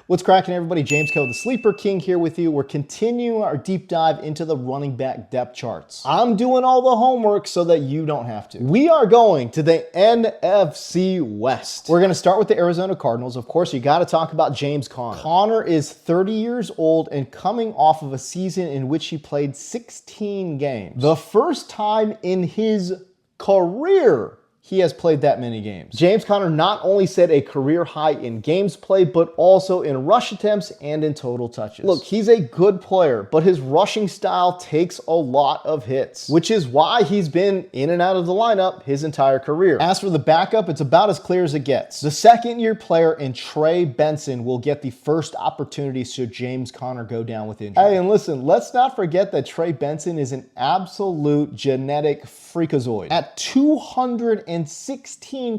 What's cracking, everybody? James Koh, the Sleeper King, here with you. We're continuing our deep dive into the running back depth charts. I'm doing all the homework so that you don't have to. We are going to the NFC West. We're going to start with the Arizona Cardinals. Of course, you got to talk about James Conner. Conner is 30 years old and coming off of a season in which he played 16 games. The first time in his career he has played that many games. James Conner not only set a career high in games played, but also in rush attempts and in total touches. Look, he's a good player, but his rushing style takes a lot of hits, which is why he's been in and out of the lineup his entire career. As for the backup, it's about as clear as it gets. The second-year player in Trey Benson will get the first opportunity should James Conner go down with injury. Hey, and listen, let's not forget that Trey Benson is an absolute genetic freakazoid. At 216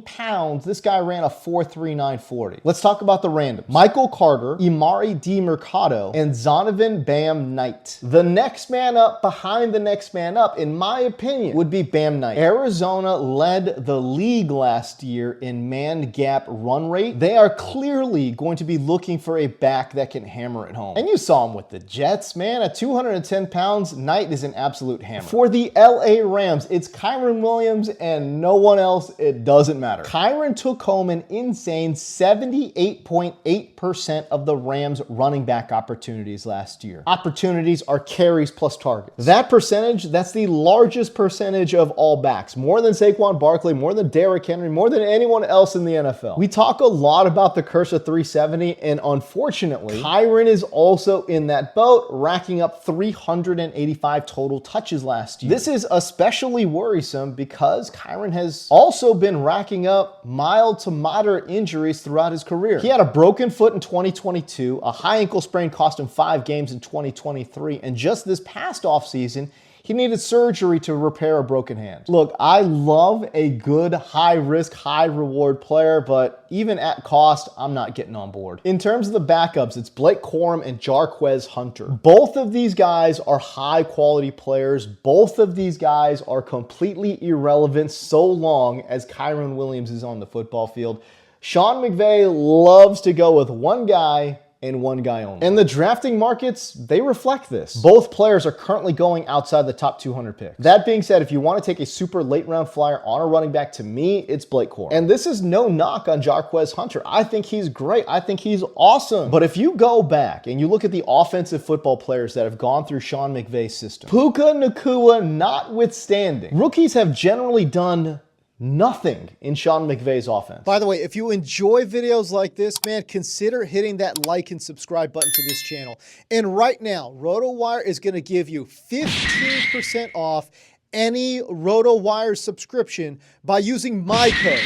pounds, this guy ran a 4.39 40. Let's talk about the randoms. Michael Carter, Imari DiMercado, and Zonovan Bam Knight. The next man up behind the next man up, in my opinion, would be Bam Knight. Arizona led the league last year in man gap run rate. They are clearly going to be looking for a back that can hammer it home. And you saw him with the Jets, man. At 210 pounds, Knight is an absolute hammer. For the LA Rams, it's Kyren Williams and no one else. It doesn't matter. Kyren took home an insane 78.8% of the Rams running back opportunities last year. Opportunities are carries plus targets. That percentage, that's the largest percentage of all backs. More than Saquon Barkley, more than Derrick Henry, more than anyone else in the NFL. We talk a lot about the curse of 370, and unfortunately, Kyren is also in that boat, racking up 385 total touches last year. This is especially worrisome because Kyren has also been racking up mild to moderate injuries throughout his career. He had a broken foot in 2022, a high ankle sprain cost him 5 games in 2023, and just this past offseason, he needed surgery to repair a broken hand. Look, I love a good high-risk, high-reward player, but even at cost, I'm not getting on board. In terms of the backups, it's Blake Corum and Jarquez Hunter. Both of these guys are high-quality players. Both of these guys are completely irrelevant so long as Kyren Williams is on the football field. Sean McVay loves to go with one guy and one guy only. And the drafting markets, they reflect this. Both players are currently going outside the top 200 picks. That being said, if you want to take a super late round flyer on a running back, to me, it's Blake Corum. And this is no knock on Jarquez Hunter. I think he's great. I think he's awesome. But if you go back and you look at the offensive football players that have gone through Sean McVay's system, Puka Nacua notwithstanding, rookies have generally done nothing in Sean McVay's offense. By the way, if you enjoy videos like this, man, consider hitting that like and subscribe button to this channel. And right now, RotoWire is going to give you 15% off any RotoWire subscription by using my code,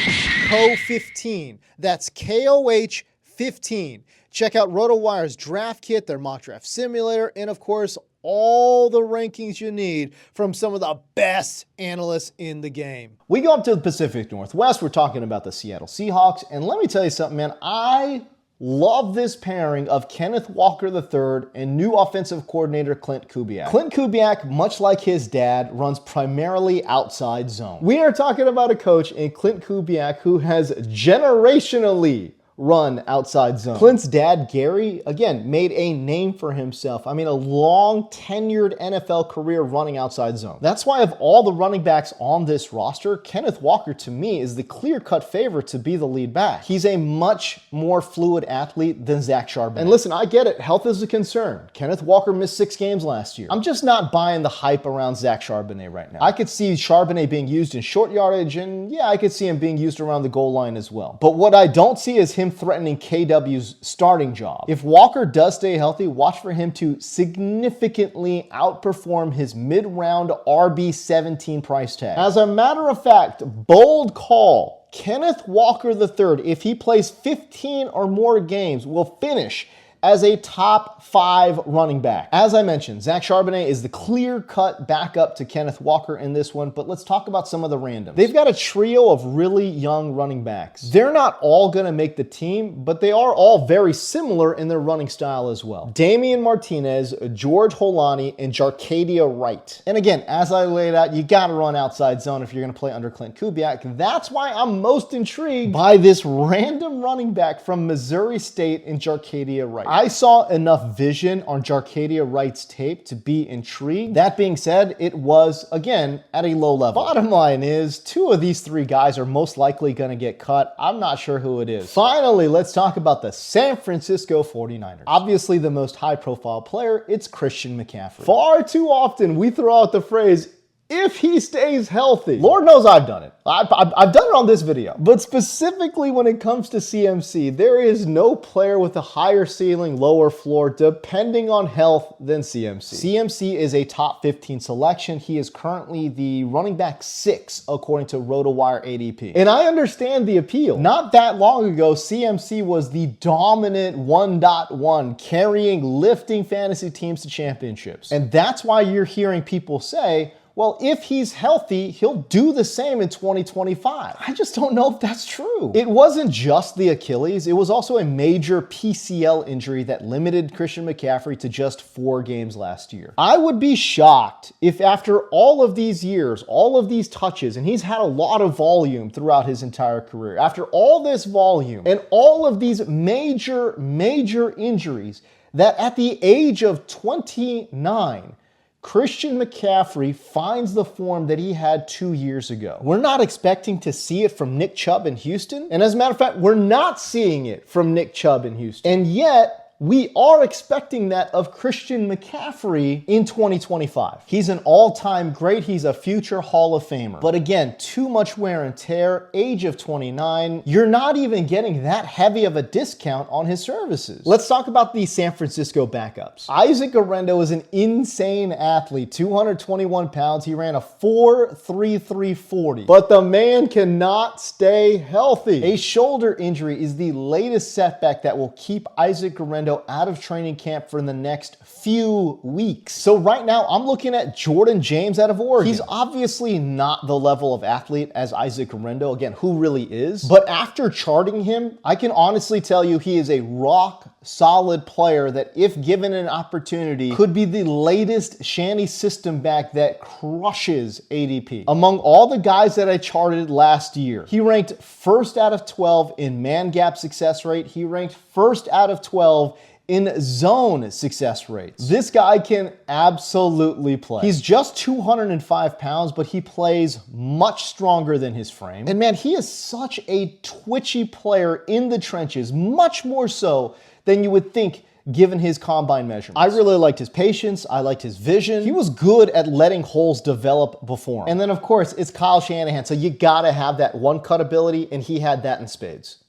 KOH15. That's KOH 15. Check out RotoWire's draft kit, their mock draft simulator, and of course, all the rankings you need from some of the best analysts in the game. We go up to the Pacific Northwest. We're talking about the Seattle Seahawks. And let me tell you something, man. I love this pairing of Kenneth Walker III and new offensive coordinator Klint Kubiak. Klint Kubiak, much like his dad, runs primarily outside zone. We are talking about a coach in Klint Kubiak who has generationally run outside zone. Clint's dad, Gary, again, made a name for himself. I mean, a long tenured NFL career running outside zone. That's why of all the running backs on this roster, Kenneth Walker, to me, is the clear-cut favorite to be the lead back. He's a much more fluid athlete than Zach Charbonnet. And listen, I get it. Health is a concern. Kenneth Walker missed 6 games last year. I'm just not buying the hype around Zach Charbonnet right now. I could see Charbonnet being used in short yardage, and yeah, I could see him being used around the goal line as well. But what I don't see is him threatening KW's starting job. If Walker does stay healthy, watch for him to significantly outperform his mid-round RB17 price tag. As a matter of fact, bold call, Kenneth Walker III, if he plays 15 or more games, will finish as a top 5 running back. As I mentioned, Zach Charbonnet is the clear-cut backup to Kenneth Walker in this one, but let's talk about some of the randoms. They've got a trio of really young running backs. They're not all going to make the team, but they are all very similar in their running style as well. Damian Martinez, George Holani, and Jarcadia Wright. And again, as I laid out, you got to run outside zone if you're going to play under Clint Kubiak. That's why I'm most intrigued by this random running back from Missouri State in Jarcadia Wright. I saw enough vision on Jarcadia Wright's tape to be intrigued. That being said, it was, again, at a low level. Bottom line is, 2 of these 3 guys are most likely going to get cut. I'm not sure who it is. Finally, let's talk about the San Francisco 49ers. Obviously, the most high-profile player, it's Christian McCaffrey. Far too often, we throw out the phrase, if he stays healthy. Lord knows I've done it. I've done it on this video. But specifically when it comes to CMC, there is no player with a higher ceiling, lower floor, depending on health, than CMC. CMC is a top 15 selection. He is currently the running back 6, according to RotoWire ADP. And I understand the appeal. Not that long ago, CMC was the dominant 1.1, carrying, lifting fantasy teams to championships. And that's why you're hearing people say, well, if he's healthy, he'll do the same in 2025. I just don't know if that's true. It wasn't just the Achilles. It was also a major PCL injury that limited Christian McCaffrey to just 4 games last year. I would be shocked if after all of these years, all of these touches, and he's had a lot of volume throughout his entire career, after all this volume and all of these major injuries, that at the age of 29, Christian McCaffrey finds the form that he had 2 years ago. We're not expecting to see it from Nick Chubb in Houston. And as a matter of fact, we're not seeing it from Nick Chubb in Houston. And yet, we are expecting that of Christian McCaffrey in 2025. He's an all-time great. He's a future Hall of Famer. But again, too much wear and tear, age of 29. You're not even getting that heavy of a discount on his services. Let's talk about the San Francisco backups. Isaac Guerendo is an insane athlete, 221 pounds. He ran a 4.33 40. But the man cannot stay healthy. A shoulder injury is the latest setback that will keep Isaac Guerendo out of training camp for the next few weeks. So right now, I'm looking at Jordan James out of Oregon. He's obviously not the level of athlete as Isaac Guerendo, again, who really is. But after charting him, I can honestly tell you he is a rock solid player that, if given an opportunity, could be the latest Shanny system back that crushes ADP. Among all the guys that I charted last year, he ranked 1st out of 12 in man gap success rate. He ranked 1st out of 12 in zone success rates. This guy can absolutely play. He's just 205 pounds, but he plays much stronger than his frame. And man, he is such a twitchy player in the trenches, much more so than you would think given his combine measurements. I really liked his patience. I liked his vision. He was good at letting holes develop before him. And then, of course, it's Kyle Shanahan, so you gotta have that one-cut ability, and he had that in spades.